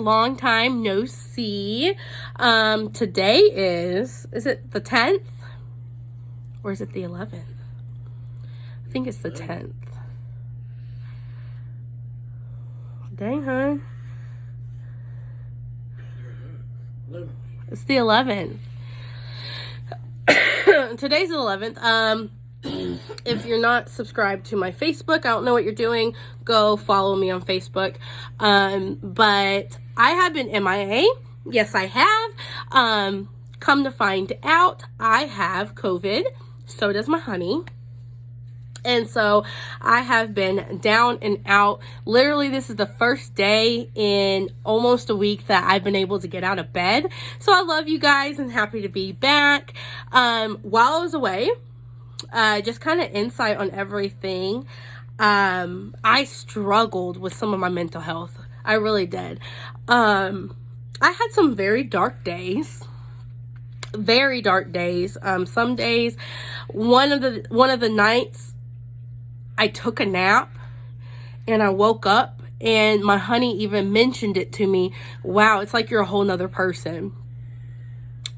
long time no see. Today is it the 10th? Or is it the 11th? I think it's the 10th. Dang, huh? It's the 11th. Today's the 11th. If you're not subscribed to my Facebook, I don't know what you're doing. Go follow me on Facebook. But I have been MIA. Yes, I have. Come to find out, I have COVID. So does my honey. And so I have been down and out. Literally, this is the first day in almost a week that I've been able to get out of bed. So I love you guys and happy to be back. While I was away, just kind of insight on everything. I struggled with some of my mental health. I really did. I had some very dark days. Very dark days. Some days, one of the nights, I took a nap and I woke up and my honey even mentioned it to me. Wow, it's like you're a whole nother person.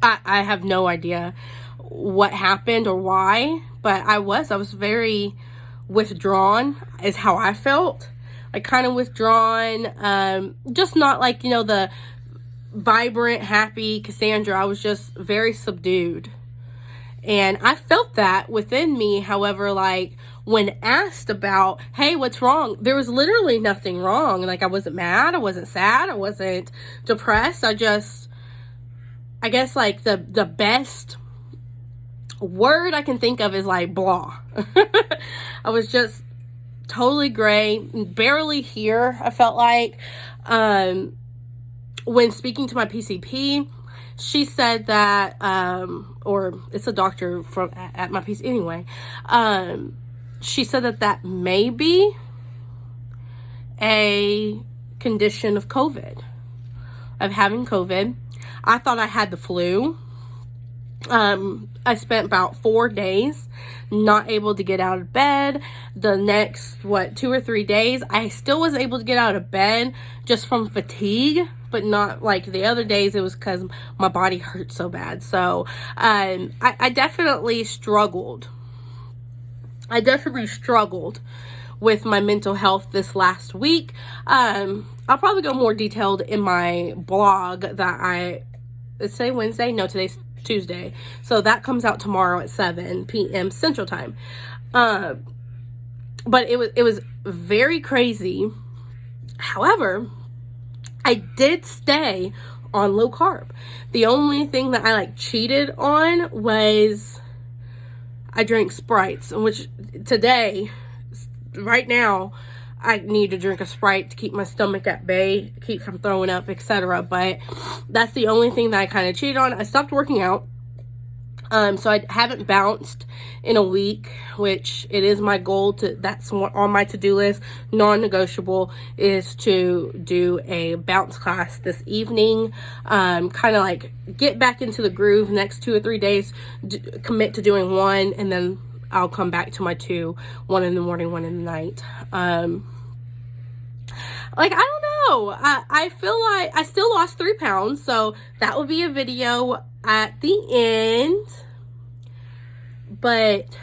I have no idea what happened or why, but I was very withdrawn is how I felt. Like kind of withdrawn, just not like, the vibrant, happy Cassandra. I was just very subdued. And I felt that within me. However, like when asked about, hey, what's wrong? There was literally nothing wrong. Like I wasn't mad. I wasn't sad. I wasn't depressed. I guess like the best word I can think of is like blah. I was just totally gray, barely here. I felt like, when speaking to my PCP, she said that, or it's a doctor at my PC anyway. She said that may be a condition of COVID, of having COVID. I thought I had the flu. I spent about 4 days not able to get out of bed. The next, 2 or 3 days, I still was able to get out of bed just from fatigue, but not like the other days. It was because my body hurt so bad. So, I definitely struggled. With my mental health this last week. I'll probably go more detailed in my blog that it's today Wednesday? No, today's Tuesday. So that comes out tomorrow at 7 p.m. Central Time. But it was very crazy. However, I did stay on low carb. The only thing that I cheated on was I drank Sprites, which today, right now, I need to drink a Sprite to keep my stomach at bay, keep from throwing up, etc. But that's the only thing that I kind of cheated on. I stopped working out. So I haven't bounced in a week, which it is my goal that's on my to-do list. Non-negotiable is to do a bounce class this evening. Kind of get back into the groove next 2 or 3 days, commit to doing one, and then I'll come back to my 2, 1 in the morning, 1 in the night. I don't know. I feel like I still lost 3 pounds, so that will be a video at the end. But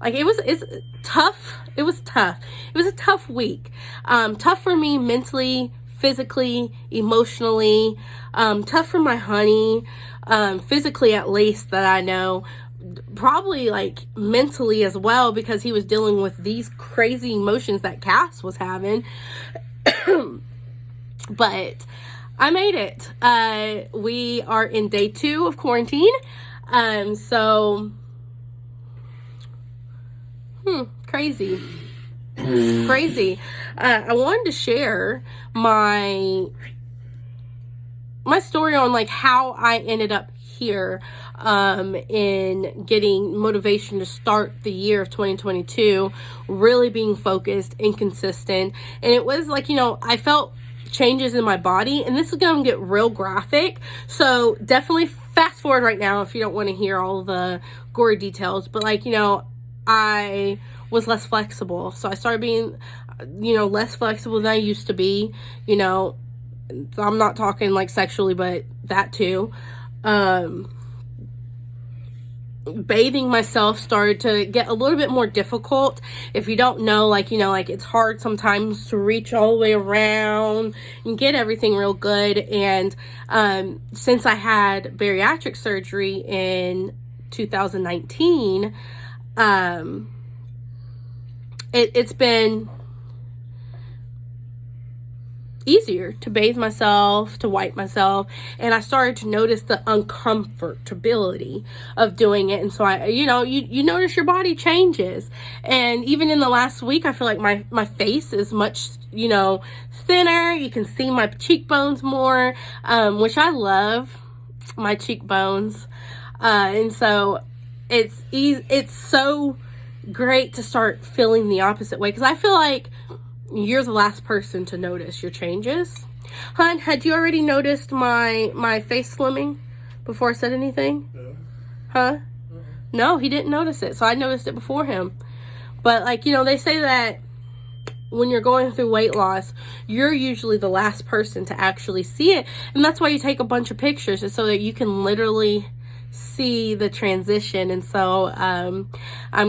it's tough. It was tough. It was a tough week. Tough for me mentally, physically, emotionally. Tough for my honey. Physically, at least, that I know. Probably mentally as well, because he was dealing with these crazy emotions that Cass was having. But I made it. We are in day 2 of quarantine. So crazy. Crazy. I wanted to share my story on how I ended up here in getting motivation to start the year of 2022, really being focused and consistent. And it was I felt changes in my body, and this is gonna get real graphic, so definitely fast forward right now if you don't want to hear all the gory details. But I was less flexible, so I started being less flexible than I used to be. I'm not talking like sexually, but that too. Bathing myself started to get a little bit more difficult. If you don't know, like it's hard sometimes to reach all the way around and get everything real good. And since I had bariatric surgery in 2019, it's been easier to bathe myself, to wipe myself, and I started to notice the uncomfortability of doing it. And so you notice your body changes. And even in the last week, I feel like my face is much, thinner. You can see my cheekbones more, which I love, my cheekbones. And so it's so great to start feeling the opposite way, because I feel like you're the last person to notice your changes. Hun, had you already noticed my face slimming before I said anything? No. Huh? Uh-uh. No, he didn't notice it, so I noticed it before him. But they say that when you're going through weight loss, you're usually the last person to actually see it, and that's why you take a bunch of pictures, is so that you can literally see the transition. And so I'm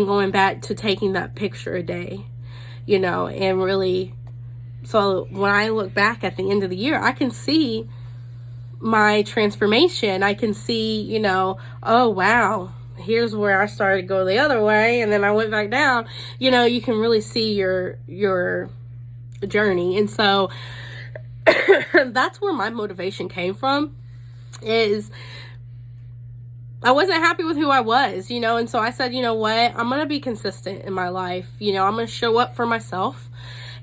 going back to taking that picture a day, and really, so when I look back at the end of the year, I can see my transformation. I can see, oh wow, here's where I started to go the other way, and then I went back down. You can really see your journey. And so that's where my motivation came from, is I wasn't happy with who I was, and so I said, you know what, I'm going to be consistent in my life. I'm going to show up for myself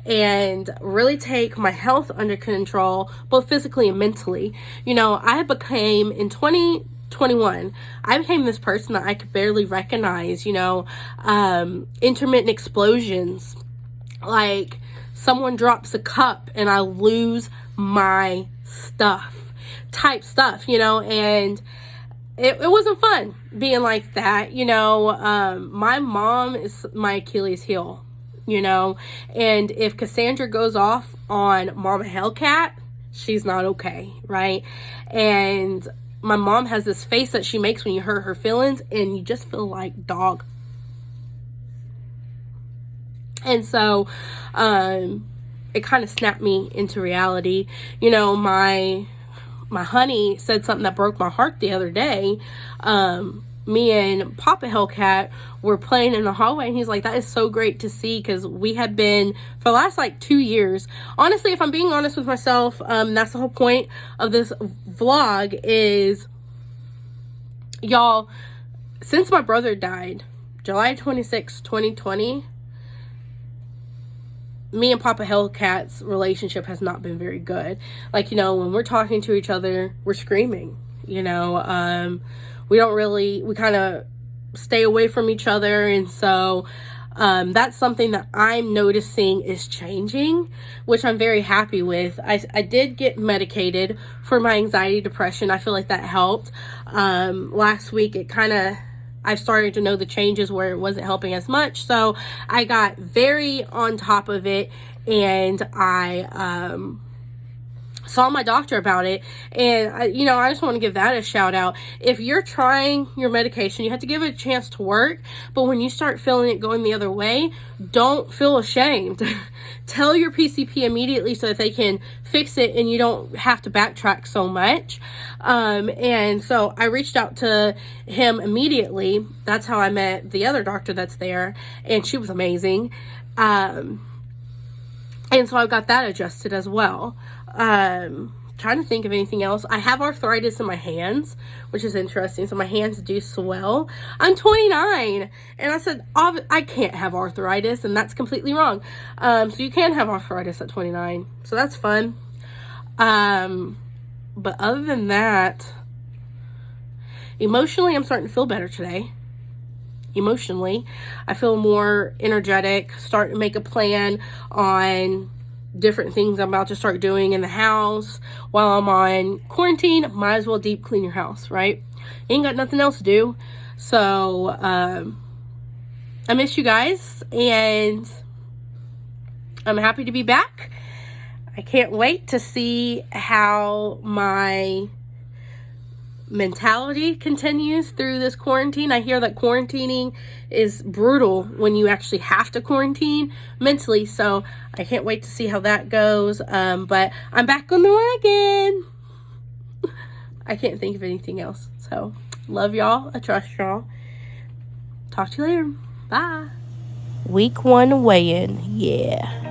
and really take my health under control, both physically and mentally. I became, in 2021, I became this person that I could barely recognize, intermittent explosions, like someone drops a cup and I lose my stuff type stuff, and it wasn't fun being like that. My mom is my Achilles heel, and if Cassandra goes off on Mama Hellcat, she's not okay, right? And my mom has this face that she makes when you hurt her feelings, and you just feel like dog. And so it kind of snapped me into reality. My honey said something that broke my heart the other day. Me and Papa Hellcat were playing in the hallway, and he's like, that is so great to see, because we had been, for the last 2 years, honestly, if I'm being honest with myself, that's the whole point of this vlog, is, y'all, since my brother died, July 26, 2020, me and Papa Hellcat's relationship has not been very good. When we're talking to each other, we're screaming, we kind of stay away from each other. And so that's something that I'm noticing is changing, which I'm very happy with. I did get medicated for my anxiety, depression. I feel like that helped. Last week, I started to know the changes where it wasn't helping as much. So I got very on top of it, and I saw my doctor about it. And I just want to give that a shout out. If you're trying your medication, you have to give it a chance to work. But when you start feeling it going the other way, don't feel ashamed. Tell your PCP immediately so that they can fix it and you don't have to backtrack so much. And so I reached out to him immediately. That's how I met the other doctor that's there, and she was amazing. And so I got that adjusted as well. Trying to think of anything else. I have arthritis in my hands, which is interesting. So my hands do swell. I'm 29, and I said, I can't have arthritis, and that's completely wrong. So you can have arthritis at 29. So that's fun. But other than that, emotionally, I'm starting to feel better today. Emotionally, I feel more energetic, starting to make a plan on different things I'm about to start doing in the house while I'm on quarantine. Might as well deep clean your house, right? Ain't got nothing else to do. So I miss you guys, and I'm happy to be back. I can't wait to see how my mentality continues through this quarantine. I hear that quarantining is brutal when you actually have to quarantine mentally, so I can't wait to see how that goes. But I'm back on the wagon. I can't think of anything else. So love y'all. I trust y'all. Talk to you later. Bye. Week 1 weigh-in. Yeah.